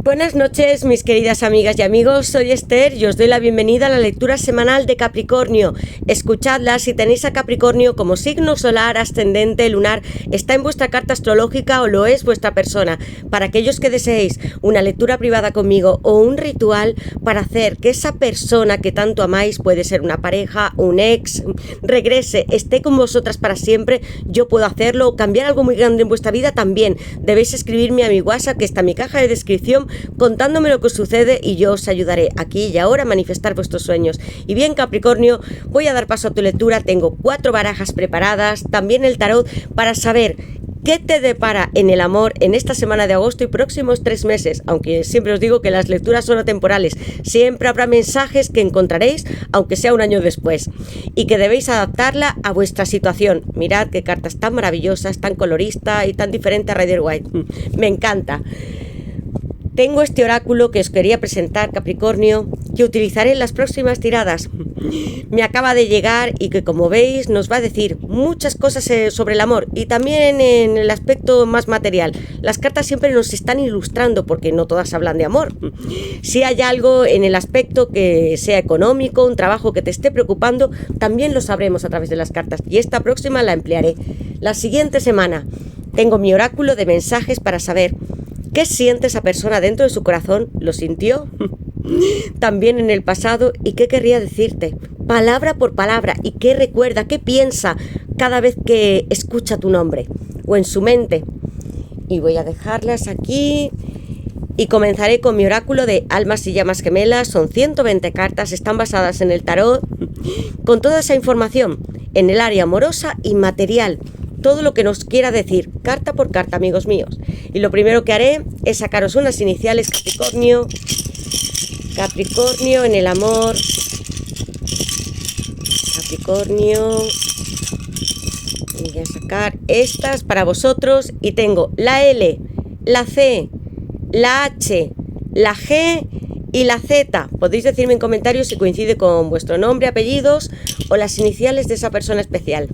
Buenas noches, mis queridas amigas y amigos, soy Esther y os doy la bienvenida a la lectura semanal de Capricornio. Escuchadla si tenéis a Capricornio como signo solar, ascendente, lunar, está en vuestra carta astrológica o lo es vuestra persona. Para aquellos que deseéis una lectura privada conmigo o un ritual para hacer que esa persona que tanto amáis, puede ser una pareja, un ex, regrese, esté con vosotras para siempre, yo puedo hacerlo, o cambiar algo muy grande en vuestra vida también. Debéis escribirme a mi WhatsApp, que está en mi caja de descripción, contándome lo que os sucede y yo os ayudaré aquí y ahora a manifestar vuestros sueños. Y bien, Capricornio, voy a dar paso a tu lectura. Tengo 4 barajas preparadas, también el tarot, para saber qué te depara en el amor en esta semana de agosto y próximos 3 meses. Aunque siempre os digo que las lecturas son atemporales, siempre habrá mensajes que encontraréis, aunque sea un año después, y que debéis adaptarla a vuestra situación. Mirad qué cartas tan maravillosas, tan colorista y tan diferente a Rider White. Me encanta. Tengo este oráculo que os quería presentar, Capricornio, que utilizaré en las próximas tiradas. Me acaba de llegar y que, como veis, nos va a decir muchas cosas sobre el amor y también en el aspecto más material. Las cartas siempre nos están ilustrando porque no todas hablan de amor. Si hay algo en el aspecto que sea económico, un trabajo que te esté preocupando, también lo sabremos a través de las cartas y esta próxima la emplearé. La siguiente semana tengo mi oráculo de mensajes para saber ¿qué siente esa persona dentro de su corazón? ¿Lo sintió? También en el pasado. ¿Y qué querría decirte? Palabra por palabra. ¿Y qué recuerda? ¿Qué piensa cada vez que escucha tu nombre? O en su mente. Y voy a dejarlas aquí. Y comenzaré con mi oráculo de almas y llamas gemelas. Son 120 cartas. Están basadas en el tarot. Con toda esa información en el área amorosa y material. Todo lo que nos quiera decir, carta por carta, amigos míos. Y lo primero que haré es sacaros unas iniciales, Capricornio. Capricornio en el amor. Capricornio. Y voy a sacar estas para vosotros. Y tengo la L, la C, la H, la G y la Z. Podéis decirme en comentarios si coincide con vuestro nombre, apellidos o las iniciales de esa persona especial.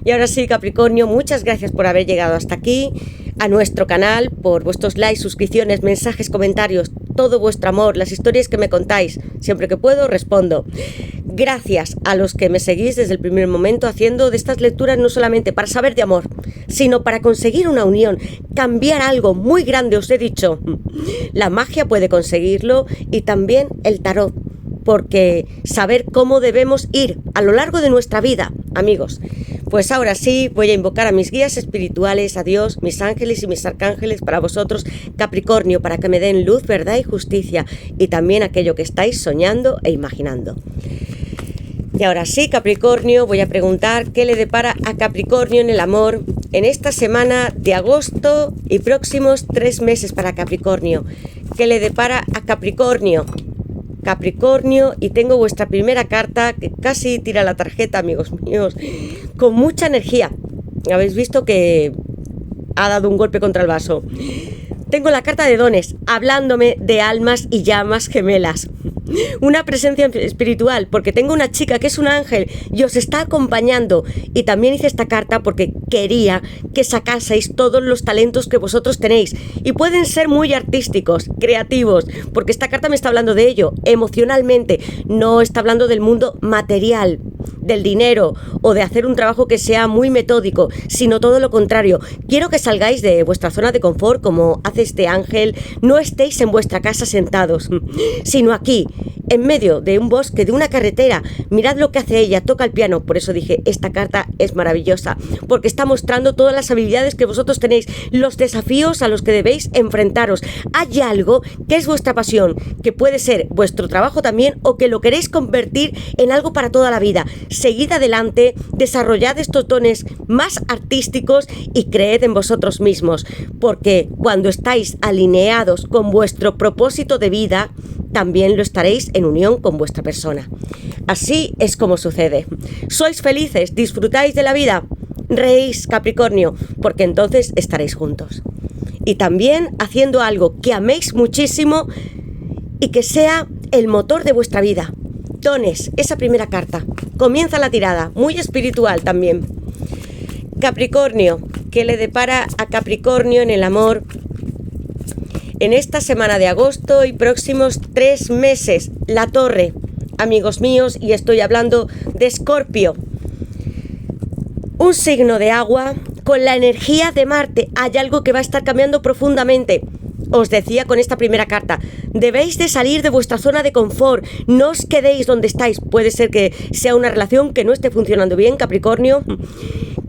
Y ahora sí, Capricornio, muchas gracias por haber llegado hasta aquí, a nuestro canal, por vuestros likes, suscripciones, mensajes, comentarios, todo vuestro amor, las historias que me contáis. Siempre que puedo respondo. Gracias a los que me seguís desde el primer momento haciendo de estas lecturas no solamente para saber de amor, sino para conseguir una unión, cambiar algo muy grande. Os he dicho, la magia puede conseguirlo y también el tarot, porque saber cómo debemos ir a lo largo de nuestra vida, amigos. Pues ahora sí, voy a invocar a mis guías espirituales, a Dios, mis ángeles y mis arcángeles para vosotros, Capricornio, para que me den luz, verdad y justicia, y también aquello que estáis soñando e imaginando. Y ahora sí, Capricornio, voy a preguntar qué le depara a Capricornio en el amor en esta semana de agosto y próximos 3 meses para Capricornio. ¿Qué le depara a Capricornio? Capricornio, y tengo vuestra primera carta que casi tira la tarjeta, amigos míos, con mucha energía. Habéis visto que ha dado un golpe contra el vaso. Tengo la carta de dones, hablándome de almas y llamas gemelas. Una presencia espiritual, porque tengo una chica que es un ángel y os está acompañando. Y también hice esta carta porque quería que sacaseis todos los talentos que vosotros tenéis. Y pueden ser muy artísticos, creativos, porque esta carta me está hablando de ello, emocionalmente. No está hablando del mundo material, del dinero o de hacer un trabajo que sea muy metódico, sino todo lo contrario. Quiero que salgáis de vuestra zona de confort como hace este ángel. No estéis en vuestra casa sentados, sino aquí, en medio de un bosque, de una carretera. Mirad lo que hace ella, toca el piano. Por eso dije, esta carta es maravillosa, porque está mostrando todas las habilidades que vosotros tenéis, los desafíos a los que debéis enfrentaros. Hay algo que es vuestra pasión, que puede ser vuestro trabajo también, o que lo queréis convertir en algo para toda la vida. Seguid adelante, desarrollad estos dones más artísticos y creed en vosotros mismos, porque cuando estáis alineados con vuestro propósito de vida, también lo estaréis en unión con vuestra persona. Así es como sucede. Sois felices, disfrutáis de la vida, reís, Capricornio, porque entonces estaréis juntos. Y también haciendo algo que améis muchísimo y que sea el motor de vuestra vida. Dones, esa primera carta. Comienza la tirada, muy espiritual también. Capricornio, ¿qué le depara a Capricornio en el amor en esta semana de agosto y próximos 3 meses. La Torre, amigos míos, y estoy hablando de Escorpio. Un signo de agua con la energía de Marte. Hay algo que va a estar cambiando profundamente. Os decía con esta primera carta, debéis de salir de vuestra zona de confort, no os quedéis donde estáis. Puede ser que sea una relación que no esté funcionando bien, Capricornio,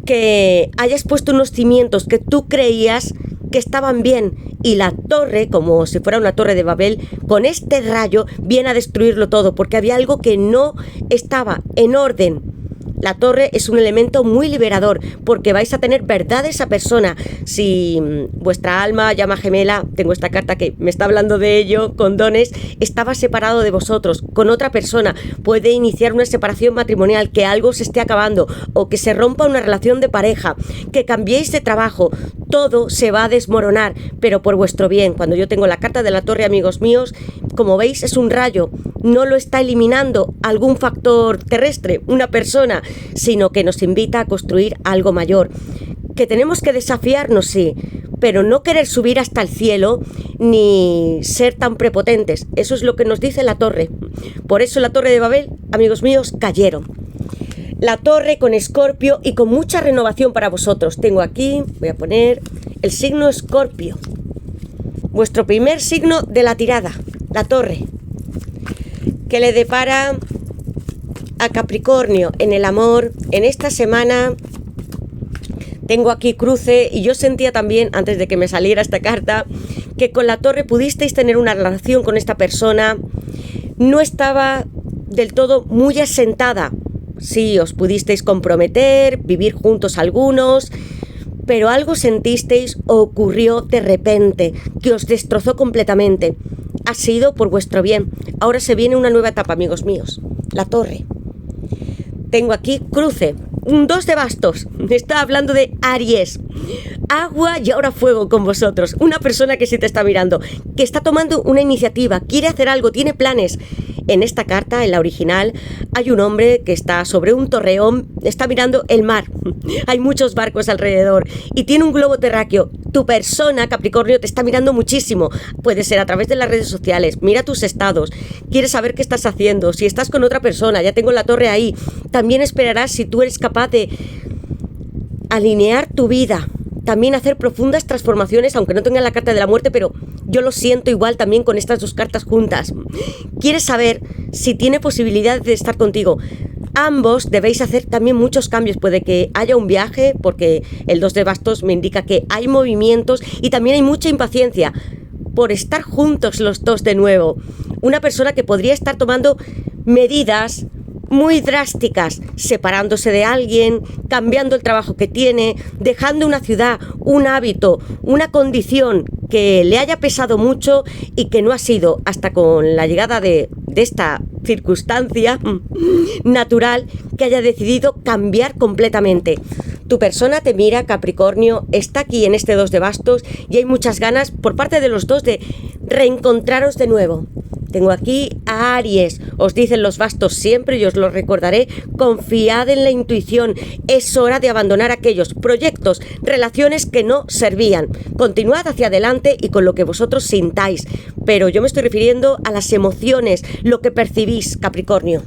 que hayas puesto unos cimientos que tú creías que estaban bien y la torre, como si fuera una torre de Babel, con este rayo viene a destruirlo todo porque había algo que no estaba en orden. La torre es un elemento muy liberador porque vais a tener verdad de esa persona. Si vuestra alma, llama gemela, tengo esta carta que me está hablando de ello, con dones, estaba separado de vosotros, con otra persona, puede iniciar una separación matrimonial, que algo se esté acabando o que se rompa una relación de pareja, que cambiéis de trabajo, todo se va a desmoronar, pero por vuestro bien. Cuando yo tengo la carta de la torre, amigos míos, como veis es un rayo, no lo está eliminando algún factor terrestre, una persona, sino que nos invita a construir algo mayor. Que tenemos que desafiarnos, sí, pero no querer subir hasta el cielo ni ser tan prepotentes. Eso es lo que nos dice la torre. Por eso la torre de Babel, amigos míos, cayeron. La torre con Escorpio y con mucha renovación para vosotros. Tengo aquí, voy a poner el signo Escorpio. Vuestro primer signo de la tirada, la torre. ¿Qué le depara a Capricornio en el amor en esta semana? Tengo aquí cruce y yo sentía también, antes de que me saliera esta carta, que con la torre pudisteis tener una relación con esta persona. No estaba del todo muy asentada. Sí, os pudisteis comprometer, vivir juntos algunos, pero algo sentisteis o ocurrió de repente que os destrozó completamente. Ha sido por vuestro bien. Ahora se viene una nueva etapa, amigos míos. La torre. Tengo aquí cruce. Un 2 de bastos. Me está hablando de Aries. Agua y ahora fuego con vosotros. Una persona que sí te está mirando, que está tomando una iniciativa, quiere hacer algo, tiene planes. En esta carta, en la original, hay un hombre que está sobre un torreón, está mirando el mar. Hay muchos barcos alrededor y tiene un globo terráqueo. Tu persona, Capricornio, te está mirando muchísimo. Puede ser a través de las redes sociales. Mira tus estados. Quiere saber qué estás haciendo. Si estás con otra persona, ya tengo la torre ahí. También esperarás si tú eres capaz de alinear tu vida. También hacer profundas transformaciones, aunque no tenga la carta de la muerte, pero yo lo siento igual también con estas dos cartas juntas. Quieres saber si tiene posibilidad de estar contigo. Ambos debéis hacer también muchos cambios. Puede que haya un viaje, porque el 2 de bastos me indica que hay movimientos y también hay mucha impaciencia por estar juntos los dos de nuevo. Una persona que podría estar tomando medidas muy drásticas, separándose de alguien, cambiando el trabajo que tiene, dejando una ciudad, un hábito, una condición que le haya pesado mucho y que no ha sido hasta con la llegada de esta circunstancia natural que haya decidido cambiar completamente. Tu persona te mira, Capricornio, está aquí en este 2 de bastos y hay muchas ganas por parte de los dos de reencontraros de nuevo. Tengo aquí a Aries, os dicen los bastos siempre y os lo recordaré, confiad en la intuición, es hora de abandonar aquellos proyectos, relaciones que no servían, continuad hacia adelante y con lo que vosotros sintáis, pero yo me estoy refiriendo a las emociones, lo que percibís, Capricornio.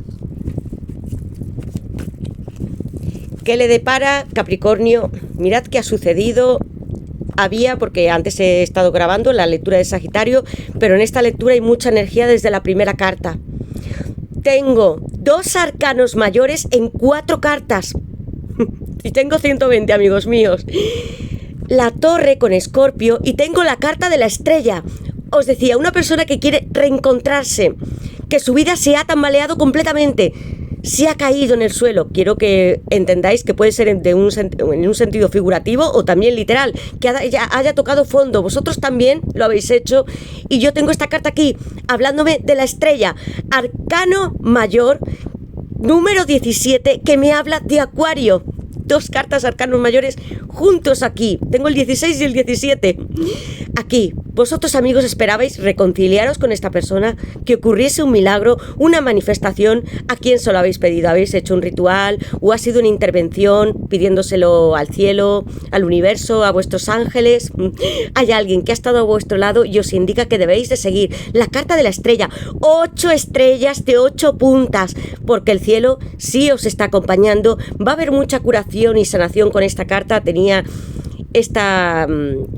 ¿Qué le depara, Capricornio? Mirad qué ha sucedido. Porque antes he estado grabando la lectura de Sagitario, pero en esta lectura hay mucha energía desde la primera carta. Tengo 2 arcanos mayores en 4 cartas. Y tengo 120, amigos míos. La torre con Escorpio y tengo la carta de la estrella. Os decía, una persona que quiere reencontrarse, que su vida se ha tambaleado completamente, se ha caído en el suelo. Quiero que entendáis que puede ser en un sentido figurativo o también literal, que haya tocado fondo. Vosotros también lo habéis hecho y yo tengo esta carta aquí hablándome de la estrella, arcano mayor número 17, que me habla de Acuario. 2 cartas arcanos mayores juntos aquí. Tengo el 16 y el 17. Aquí, vosotros amigos esperabais reconciliaros con esta persona, que ocurriese un milagro, una manifestación. ¿A quién se lo habéis pedido? ¿Habéis hecho un ritual o ha sido una intervención pidiéndoselo al cielo, al universo, a vuestros ángeles? Hay alguien que ha estado a vuestro lado y os indica que debéis de seguir la carta de la estrella, 8 estrellas de 8 puntas, porque el cielo sí os está acompañando. Va a haber mucha curación y sanación con esta carta. Tenía esta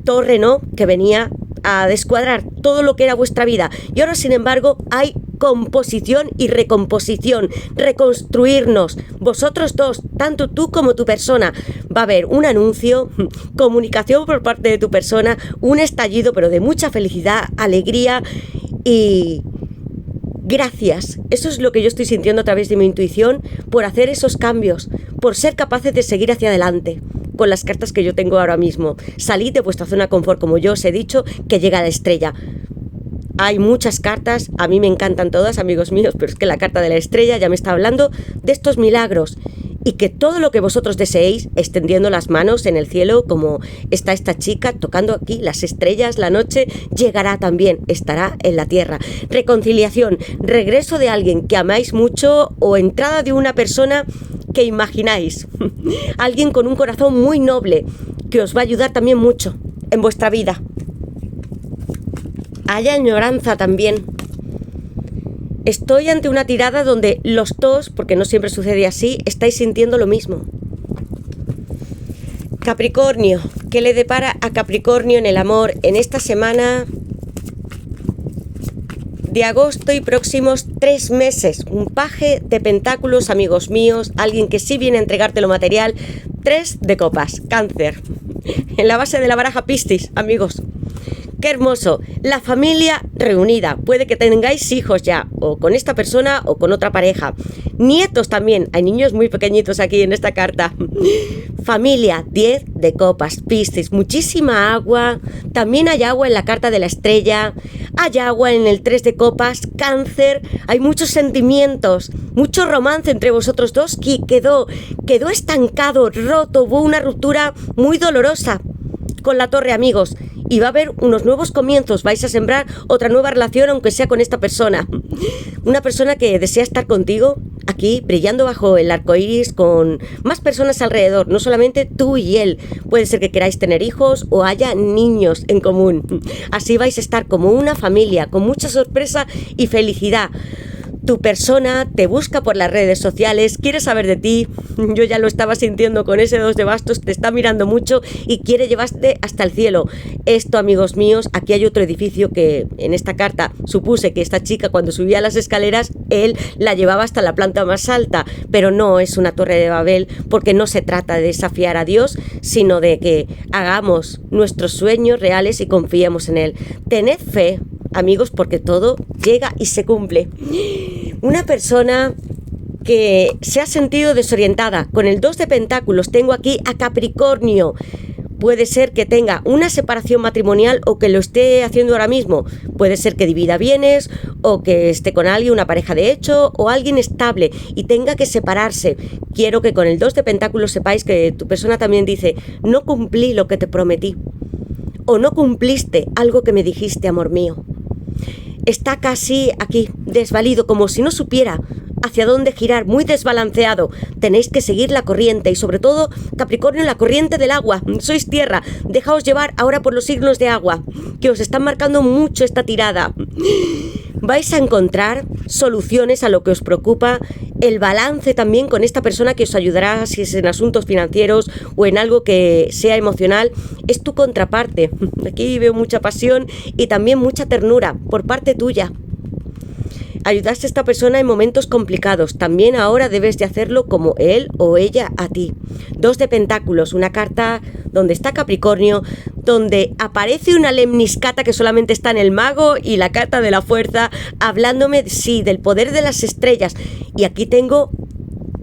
torre, ¿no?, que venía a descuadrar todo lo que era vuestra vida, y ahora sin embargo hay composición y recomposición, reconstruirnos, vosotros dos, tanto tú como tu persona. Va a haber un anuncio, comunicación por parte de tu persona, un estallido, pero de mucha felicidad, alegría y gracias. Eso es lo que yo estoy sintiendo a través de mi intuición, por hacer esos cambios, por ser capaces de seguir hacia adelante. Con las cartas que yo tengo ahora mismo, salid de vuestra zona de confort, como yo os he dicho, que llega la estrella. Hay muchas cartas, a mí me encantan todas, amigos míos, pero es que la carta de la estrella ya me está hablando de estos milagros, y que todo lo que vosotros deseéis, extendiendo las manos en el cielo, como está esta chica tocando aquí las estrellas, la noche, llegará también, estará en la tierra. Reconciliación, regreso de alguien que amáis mucho, o entrada de una persona que imagináis. Alguien con un corazón muy noble, que os va a ayudar también mucho en vuestra vida. Hay añoranza también. Estoy ante una tirada donde los dos, porque no siempre sucede así, estáis sintiendo lo mismo. Capricornio, ¿qué le depara a Capricornio en el amor en esta semana de agosto y próximos 3 meses? Un paje de pentáculos, amigos míos, alguien que sí viene a entregarte lo material. 3 de copas, Cáncer. En la base de la baraja Piscis, amigos. ¡Qué hermoso! La familia reunida. Puede que tengáis hijos ya, o con esta persona o con otra pareja. Nietos también. Hay niños muy pequeñitos aquí en esta carta. Familia, 10 de copas, Piscis. Muchísima agua. También hay agua en la carta de la estrella. Hay agua en el 3 de copas, Cáncer. Hay muchos sentimientos, mucho romance entre vosotros dos que quedó estancado, roto. Hubo una ruptura muy dolorosa con la torre, amigos. Y va a haber unos nuevos comienzos, vais a sembrar otra nueva relación, aunque sea con esta persona. Una persona que desea estar contigo, aquí, brillando bajo el arco iris, con más personas alrededor, no solamente tú y él. Puede ser que queráis tener hijos o haya niños en común. Así vais a estar como una familia, con mucha sorpresa y felicidad. Tu persona te busca por las redes sociales, quiere saber de ti. Yo ya lo estaba sintiendo con ese 2 de bastos, te está mirando mucho y quiere llevarte hasta el cielo. Esto, amigos míos, aquí hay otro edificio que en esta carta supuse que esta chica, cuando subía las escaleras, él la llevaba hasta la planta más alta, pero no es una torre de Babel, porque no se trata de desafiar a Dios, sino de que hagamos nuestros sueños reales y confiemos en él. Tened fe, amigos, porque todo llega y se cumple. Una persona que se ha sentido desorientada. Con el 2 de pentáculos tengo aquí a Capricornio. Puede ser que tenga una separación matrimonial o que lo esté haciendo ahora mismo. Puede ser que divida bienes o que esté con alguien, una pareja de hecho, o alguien estable y tenga que separarse. Quiero que con el 2 de pentáculos sepáis que tu persona también dice: no cumplí lo que te prometí, o no cumpliste algo que me dijiste, amor mío. Está casi aquí, desvalido, como si no supiera hacia dónde girar, muy desbalanceado. Tenéis que seguir la corriente y sobre todo, Capricornio, la corriente del agua. Sois tierra, dejaos llevar ahora por los signos de agua, que os están marcando mucho esta tirada. Vais a encontrar soluciones a lo que os preocupa, el balance también con esta persona que os ayudará si es en asuntos financieros o en algo que sea emocional. Es tu contraparte. Aquí veo mucha pasión y también mucha ternura por parte tuya. Ayudaste a esta persona en momentos complicados. También ahora debes de hacerlo como él o ella a ti. 2 de pentáculos, una carta donde está Capricornio, donde aparece una lemniscata que solamente está en el mago y la carta de la fuerza, hablándome, sí, del poder de las estrellas. Y aquí tengo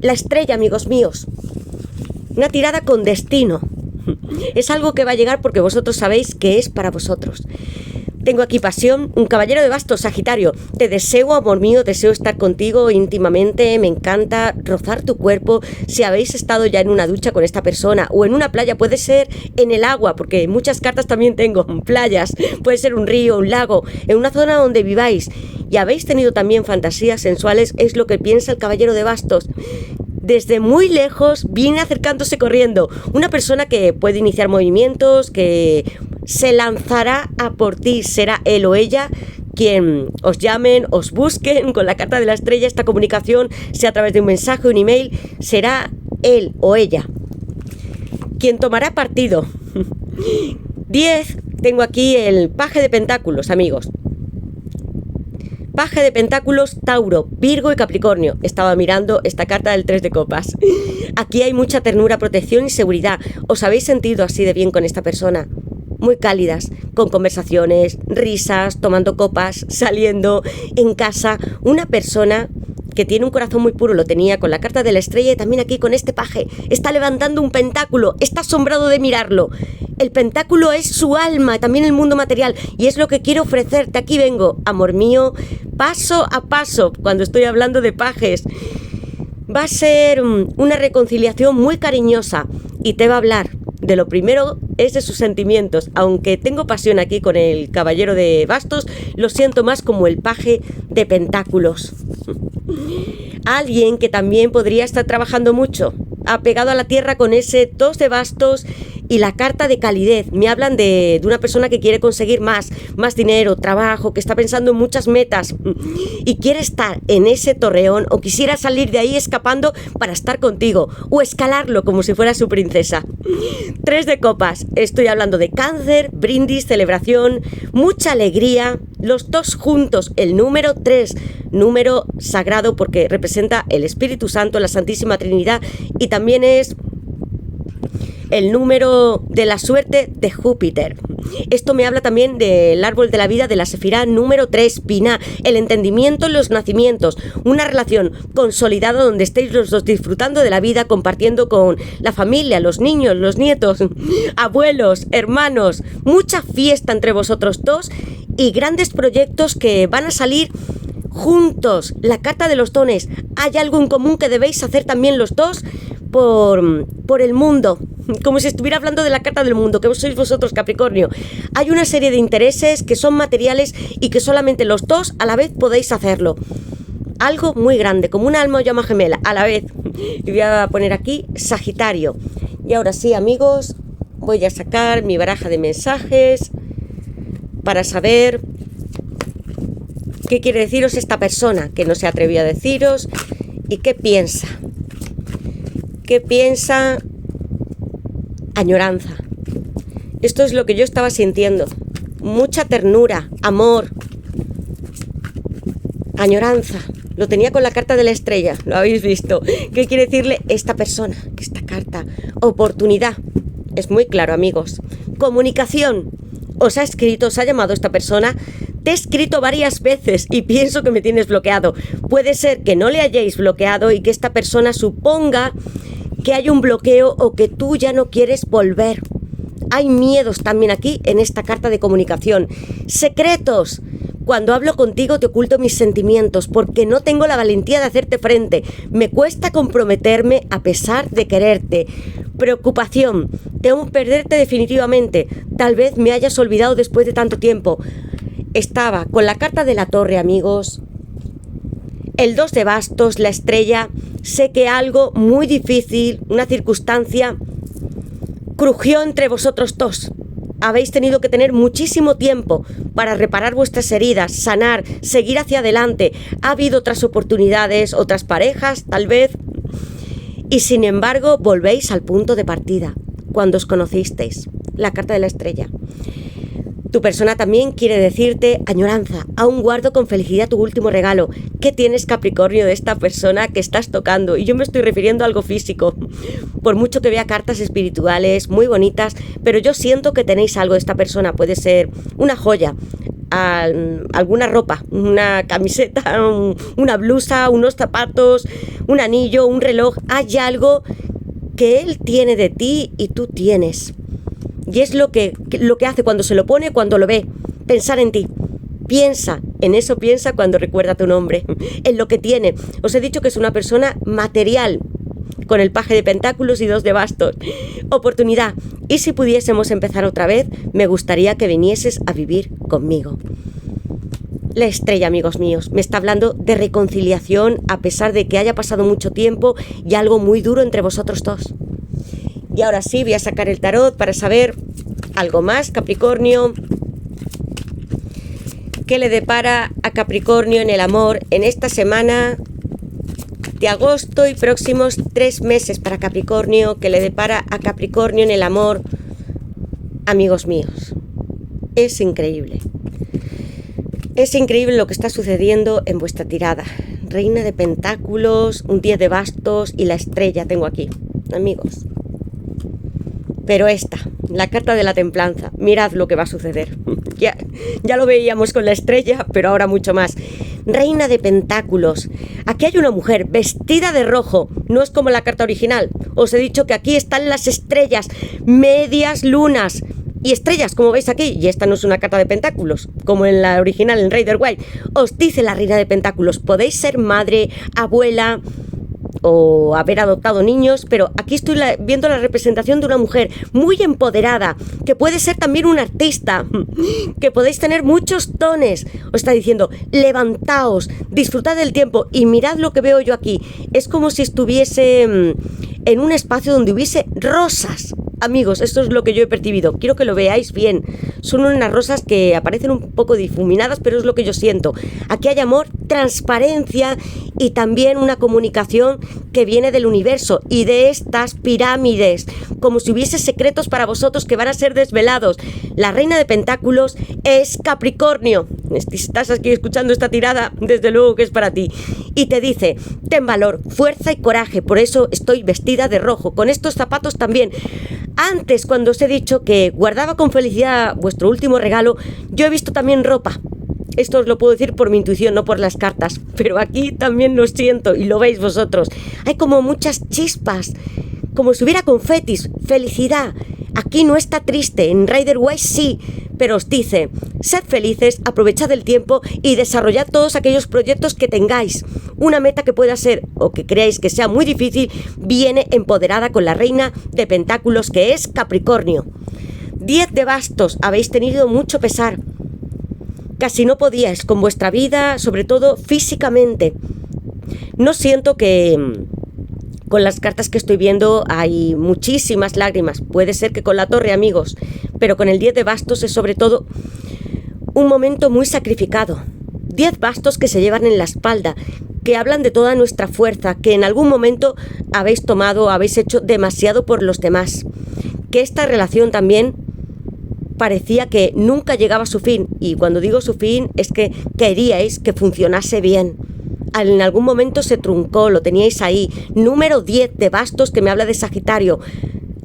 la estrella, amigos míos. Una tirada con destino. Es algo que va a llegar porque vosotros sabéis que es para vosotros. Tengo aquí pasión, un caballero de bastos, Sagitario. Te deseo, amor mío, deseo estar contigo íntimamente, me encanta rozar tu cuerpo. Si habéis estado ya en una ducha con esta persona o en una playa, puede ser en el agua, porque muchas cartas también tengo, playas, puede ser un río, un lago, en una zona donde viváis y habéis tenido también fantasías sensuales, es lo que piensa el caballero de bastos. Desde muy lejos viene acercándose corriendo. Una persona que puede iniciar movimientos, que se lanzará a por ti. Será él o ella quien os llamen, os busquen con la carta de la estrella. Esta comunicación, sea a través de un mensaje o un email, será él o ella quien tomará partido. 10. Tengo aquí el paje de pentáculos, amigos. Paje de pentáculos, Tauro, Virgo y Capricornio. Estaba mirando esta carta del 3 de copas. Aquí hay mucha ternura, protección y seguridad. ¿Os habéis sentido así de bien con esta persona? Muy cálidas, con conversaciones, risas, tomando copas, saliendo en casa. Una persona que tiene un corazón muy puro, lo tenía con la carta de la estrella y también aquí con este paje. Está levantando un pentáculo, está asombrado de mirarlo. El pentáculo es su alma, también el mundo material, y es lo que quiero ofrecerte. Aquí vengo, amor mío, paso a paso, cuando estoy hablando de pajes. Va a ser una reconciliación muy cariñosa y te va a hablar. De lo primero es de sus sentimientos. Aunque tengo pasión aquí con el caballero de bastos, lo siento más como el paje de pentáculos. Alguien que también podría estar trabajando mucho, apegado a la tierra con ese 2 de bastos y la carta de calidez. Me hablan de una persona que quiere conseguir más dinero, trabajo, que está pensando en muchas metas y quiere estar en ese torreón o quisiera salir de ahí escapando para estar contigo o escalarlo como si fuera su princesa. 3 de copas. Estoy hablando de cáncer, brindis, celebración, mucha alegría. Los dos juntos, el número 3, número sagrado porque representa el Espíritu Santo, la Santísima Trinidad, y también es el número de la suerte de Júpiter. Esto me habla también del árbol de la vida de la Sefirá número 3, Binah, el entendimiento en los nacimientos, una relación consolidada donde estéis los dos disfrutando de la vida, compartiendo con la familia, los niños, los nietos, abuelos, hermanos, mucha fiesta entre vosotros dos y grandes proyectos que van a salir juntos. La carta de los dones, hay algo en común que debéis hacer también los dos por el mundo, como si estuviera hablando de la carta del mundo, que sois vosotros, Capricornio. Hay una serie de intereses que son materiales y que solamente los dos a la vez podéis hacerlo. Algo muy grande, como una alma o llama gemela, a la vez. Y voy a poner aquí Sagitario. Y ahora sí, amigos, voy a sacar mi baraja de mensajes para saber qué quiere deciros esta persona que no se atrevió a deciros y qué piensa. ¿Qué piensa? Añoranza. Esto es lo que yo estaba sintiendo. Mucha ternura, amor, añoranza. Lo tenía con la carta de la estrella, lo habéis visto. ¿Qué quiere decirle esta persona? Que esta carta, oportunidad. Es muy claro, amigos. Comunicación. Os ha escrito, os ha llamado esta persona. Te he escrito varias veces y pienso que me tienes bloqueado. Puede ser que no le hayáis bloqueado y que esta persona suponga que hay un bloqueo o que tú ya no quieres volver. Hay miedos también aquí en esta carta de comunicación. Secretos. Cuando hablo contigo te oculto mis sentimientos porque no tengo la valentía de hacerte frente. Me cuesta comprometerme a pesar de quererte. Preocupación. Temo perderte definitivamente. Tal vez me hayas olvidado después de tanto tiempo. Estaba con la carta de la torre, amigos. El 2 de bastos, la estrella. Sé que algo muy difícil, una circunstancia, crujió entre vosotros dos. Habéis tenido que tener muchísimo tiempo para reparar vuestras heridas, sanar, seguir hacia adelante. Ha habido otras oportunidades, otras parejas, tal vez. Y sin embargo, volvéis al punto de partida, cuando os conocisteis. La carta de la estrella. Tu persona también quiere decirte añoranza. Aún guardo con felicidad tu último regalo. ¿Qué tienes, Capricornio, de esta persona que estás tocando? Y yo me estoy refiriendo a algo físico. Por mucho que vea cartas espirituales muy bonitas, pero yo siento que tenéis algo de esta persona. Puede ser una joya, alguna ropa, una camiseta, una blusa, unos zapatos, un anillo, un reloj. Hay algo que él tiene de ti y tú tienes. Y es lo que hace cuando se lo pone, cuando lo ve. pensar en ti. Piensa, en eso piensa cuando recuerda tu nombre, en lo que tiene. Os he dicho que es una persona material, con el paje de pentáculos y 2 de bastos. Oportunidad. Y si pudiésemos empezar otra vez, me gustaría que vinieses a vivir conmigo. La estrella, amigos míos, me está hablando de reconciliación a pesar de que haya pasado mucho tiempo y algo muy duro entre vosotros dos. Y ahora sí, voy a sacar el tarot para saber algo más, Capricornio. ¿Qué le depara a Capricornio en el amor en esta semana de agosto y próximos 3 meses para Capricornio? ¿Qué le depara a Capricornio en el amor? Amigos míos, es increíble. Es increíble lo que está sucediendo en vuestra tirada. Reina de Pentáculos, un 10 de bastos y la estrella tengo aquí, amigos. Pero esta, la carta de la templanza, mirad lo que va a suceder. Ya lo veíamos con la estrella, pero ahora mucho más. Reina de Pentáculos. Aquí hay una mujer vestida de rojo. No es como la carta original. Os he dicho que aquí están las estrellas, medias lunas y estrellas, como veis aquí. Y esta no es una carta de pentáculos, como en la original, en Rider-Waite. Os dice la Reina de Pentáculos, podéis ser madre, abuela o haber adoptado niños, pero aquí estoy viendo la representación de una mujer muy empoderada, que puede ser también un artista, que podéis tener muchos dones. Os está diciendo, levantaos, disfrutad del tiempo y mirad lo que veo yo aquí. Es como si estuviese en un espacio donde hubiese rosas. Amigos, esto es lo que yo he percibido. Quiero que lo veáis bien. Son unas rosas que aparecen un poco difuminadas, pero es lo que yo siento. Aquí hay amor, transparencia y también una comunicación que viene del universo y de estas pirámides, como si hubiese secretos para vosotros que van a ser desvelados. La Reina de Pentáculos es Capricornio. Si estás aquí escuchando esta tirada, desde luego que es para ti. Y te dice, ten valor, fuerza y coraje, por eso estoy vestida de rojo, con estos zapatos también. Antes, cuando os he dicho que guardaba con felicidad vuestro último regalo, yo he visto también ropa. Esto os lo puedo decir por mi intuición, no por las cartas, pero aquí también lo siento y lo veis vosotros. Hay como muchas chispas, como si hubiera confetis, felicidad. Aquí no está triste, en Rider-Waite sí, pero os dice, sed felices, aprovechad el tiempo y desarrollad todos aquellos proyectos que tengáis. Una meta que pueda ser, o que creáis que sea muy difícil, viene empoderada con la Reina de Pentáculos, que es Capricornio. 10 de bastos, habéis tenido mucho pesar. Casi no podíais con vuestra vida, sobre todo físicamente. No siento que con las cartas que estoy viendo hay muchísimas lágrimas. Puede ser que con la torre, amigos, pero con el 10 de bastos es sobre todo un momento muy sacrificado. 10 bastos que se llevan en la espalda, que hablan de toda nuestra fuerza, que en algún momento habéis tomado, habéis hecho demasiado por los demás. Que esta relación también parecía que nunca llegaba a su fin, y cuando digo su fin es que queríais que funcionase bien. En algún momento se truncó, lo teníais ahí. Número 10 de bastos, que me habla de Sagitario.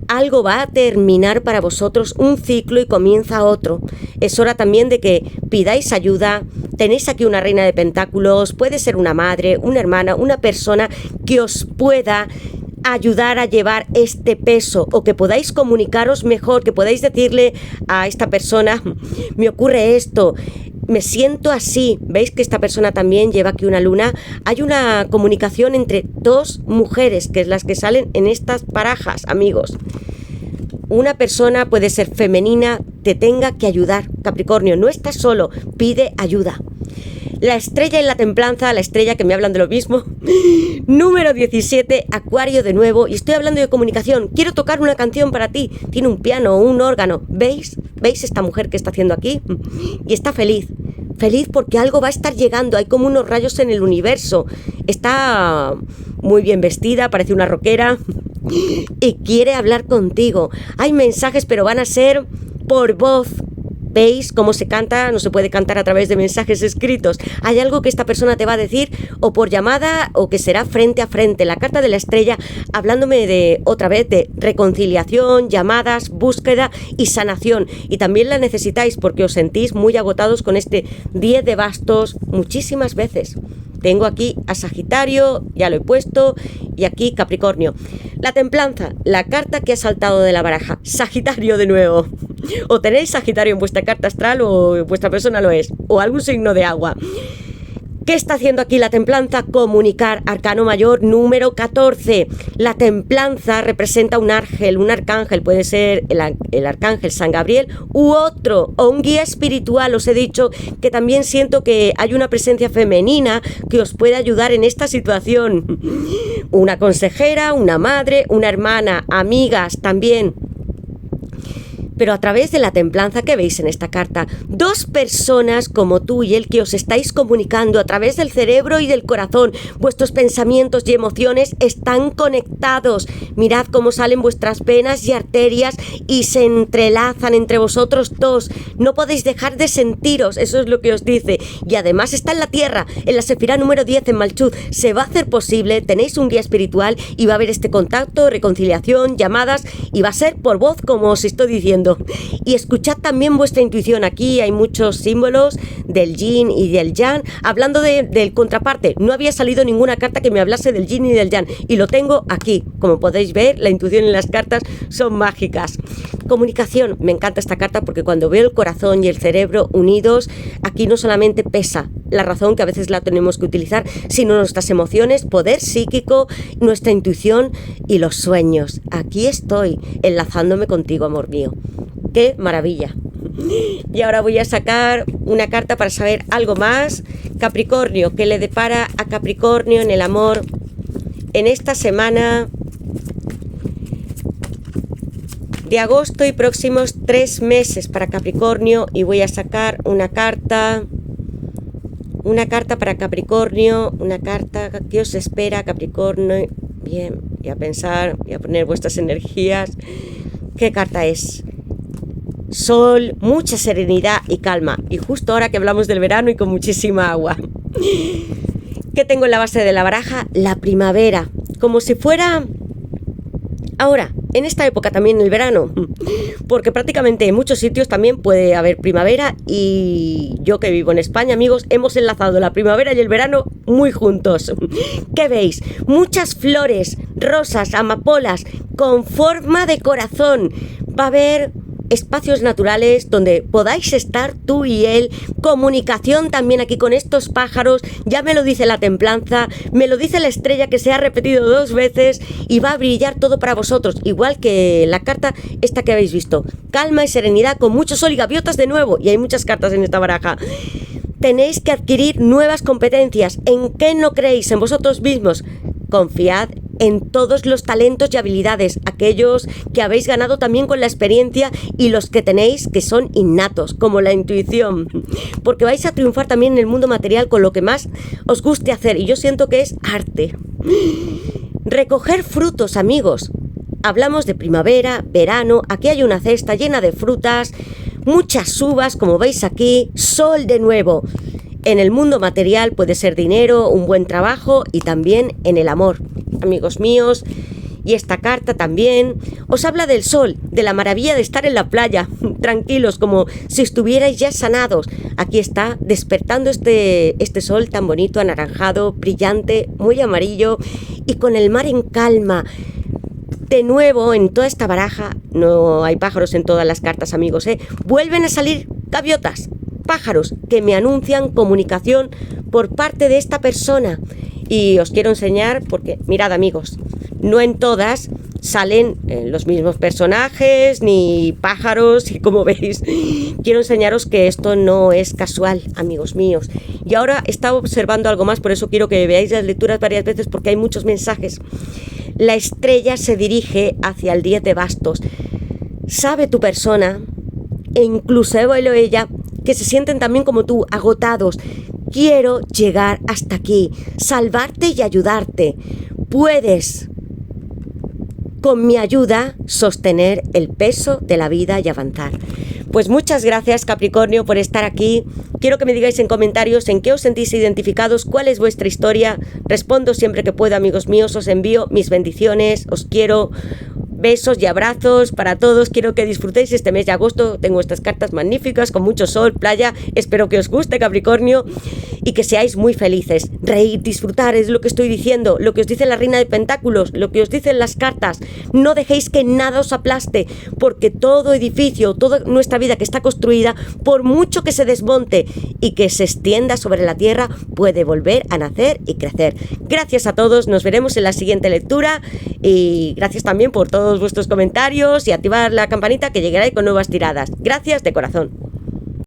Algo va a terminar para vosotros, un ciclo, y comienza otro. Es hora también de que pidáis ayuda. Tenéis aquí una Reina de Pentáculos, puede ser una madre, una hermana, una persona que os pueda ayudar a llevar este peso, o que podáis comunicaros mejor, que podáis decirle a esta persona, me ocurre esto, me siento así. Veis que esta persona también lleva aquí una luna. Hay una comunicación entre 2 mujeres, que es las que salen en estas barajas, amigos. Una persona puede ser femenina, te tenga que ayudar. Capricornio, no estás solo, pide ayuda. La estrella en la templanza, la estrella que me hablan de lo mismo. Número 17, Acuario de nuevo. Y estoy hablando de comunicación. Quiero tocar una canción para ti. Tiene un piano o un órgano. ¿Veis? ¿Veis esta mujer que está haciendo aquí? Y está feliz. Feliz porque algo va a estar llegando. Hay como unos rayos en el universo. Está muy bien vestida, parece una rockera. Y quiere hablar contigo. Hay mensajes, pero van a ser por voz. ¿Veis cómo se canta? No se puede cantar a través de mensajes escritos. Hay algo que esta persona te va a decir, o por llamada, o que será frente a frente. La carta de la estrella hablándome de, otra vez, de reconciliación, llamadas, búsqueda y sanación. Y también la necesitáis porque os sentís muy agotados con este 10 de bastos muchísimas veces. Tengo aquí a Sagitario, ya lo he puesto, y aquí Capricornio. La templanza, la carta que ha saltado de la baraja. Sagitario de nuevo. O tenéis Sagitario en vuestra carta astral o vuestra persona lo es, o algún signo de agua. ¿Qué está haciendo aquí la templanza? Comunicar, arcano mayor número 14. La templanza representa un arcángel, puede ser el arcángel San Gabriel u otro, o un guía espiritual. Os he dicho que también siento que hay una presencia femenina que os puede ayudar en esta situación. Una consejera, una madre, una hermana, amigas también. Pero a través de la templanza que veis en esta carta, dos personas como tú y él que os estáis comunicando a través del cerebro y del corazón, vuestros pensamientos y emociones están conectados. Mirad cómo salen vuestras venas y arterias y se entrelazan entre vosotros dos. No podéis dejar de sentiros, eso es lo que os dice. Y además está en la tierra, en la Sefirá número 10 en Malchut. Se va a hacer posible, tenéis un guía espiritual y va a haber este contacto, reconciliación, llamadas y va a ser por voz como os estoy diciendo. Y escuchad también vuestra intuición. Aquí hay muchos símbolos del yin y del yang. Hablando del contraparte, no había salido ninguna carta que me hablase del yin y del yang y lo tengo aquí. Como podéis ver, la intuición en las cartas son mágicas. Comunicación, me encanta esta carta porque cuando veo el corazón y el cerebro unidos, aquí no solamente pesa la razón, que a veces la tenemos que utilizar, sino nuestras emociones, poder psíquico, nuestra intuición y los sueños. Aquí estoy enlazándome contigo, amor mío. ¡Qué maravilla! Y ahora voy a sacar una carta para saber algo más. Capricornio, ¿qué le depara a Capricornio en el amor en esta semana de agosto y próximos 3 meses para Capricornio? Y voy a sacar una carta para Capricornio, una carta que os espera, Capricornio. Bien, voy a pensar, voy a poner vuestras energías. ¿Qué carta es? Sol, mucha serenidad y calma. Y justo ahora que hablamos del verano y con muchísima agua. ¿Qué tengo en la base de la baraja? La primavera. Como si fuera ahora, en esta época también el verano. Porque prácticamente en muchos sitios también puede haber primavera. Y yo que vivo en España, amigos, hemos enlazado la primavera y el verano muy juntos. ¿Qué veis? Muchas flores, rosas, amapolas, con forma de corazón. Va a haber espacios naturales donde podáis estar tú y él, comunicación también aquí con estos pájaros, ya me lo dice la templanza, me lo dice la estrella que se ha repetido 2 veces y va a brillar todo para vosotros, igual que la carta esta que habéis visto, calma y serenidad con mucho sol y gaviotas de nuevo, y hay muchas cartas en esta baraja. Tenéis que adquirir nuevas competencias. ¿En qué no creéis? En vosotros mismos. Confiad en todos los talentos y habilidades, aquellos que habéis ganado también con la experiencia y los que tenéis que son innatos, como la intuición, porque vais a triunfar también en el mundo material con lo que más os guste hacer, y yo siento que es arte. Recoger frutos, amigos. Hablamos de primavera, verano, aquí hay una cesta llena de frutas, muchas uvas, como veis aquí, sol de nuevo. En el mundo material puede ser dinero, un buen trabajo y también en el amor, amigos míos. Y esta carta también os habla del sol, de la maravilla de estar en la playa, tranquilos, como si estuvierais ya sanados. Aquí está despertando este sol tan bonito, anaranjado, brillante, muy amarillo y con el mar en calma. De nuevo, en toda esta baraja, no hay pájaros en todas las cartas, amigos, vuelven a salir gaviotas, pájaros que me anuncian comunicación por parte de esta persona. Y os quiero enseñar, porque mirad, amigos, no en todas salen los mismos personajes ni pájaros, y como veis, quiero enseñaros que esto no es casual, amigos míos. Y ahora estaba observando algo más, por eso quiero que veáis las lecturas varias veces, porque hay muchos mensajes. La estrella se dirige hacia el 10 de bastos. Sabe tu persona, e incluso él o ella, que se sienten también como tú, agotados. Quiero llegar hasta aquí, salvarte y ayudarte. Puedes, con mi ayuda, sostener el peso de la vida y avanzar. Pues muchas gracias, Capricornio, por estar aquí. Quiero que me digáis en comentarios en qué os sentís identificados, cuál es vuestra historia. Respondo siempre que puedo, amigos míos. Os envío mis bendiciones, os quiero. Besos y abrazos para todos. Quiero que disfrutéis este mes de agosto. Tengo estas cartas magníficas con mucho sol, playa. Espero que os guste, Capricornio. y que seáis muy felices. Reír, disfrutar, es lo que estoy diciendo, lo que os dice la Reina de Pentáculos, lo que os dicen las cartas. No dejéis que nada os aplaste, porque todo edificio, toda nuestra vida que está construida, por mucho que se desmonte y que se extienda sobre la tierra, puede volver a nacer y crecer. Gracias a todos, nos veremos en la siguiente lectura y gracias también por todos vuestros comentarios y activar la campanita que llegará con nuevas tiradas. Gracias de corazón.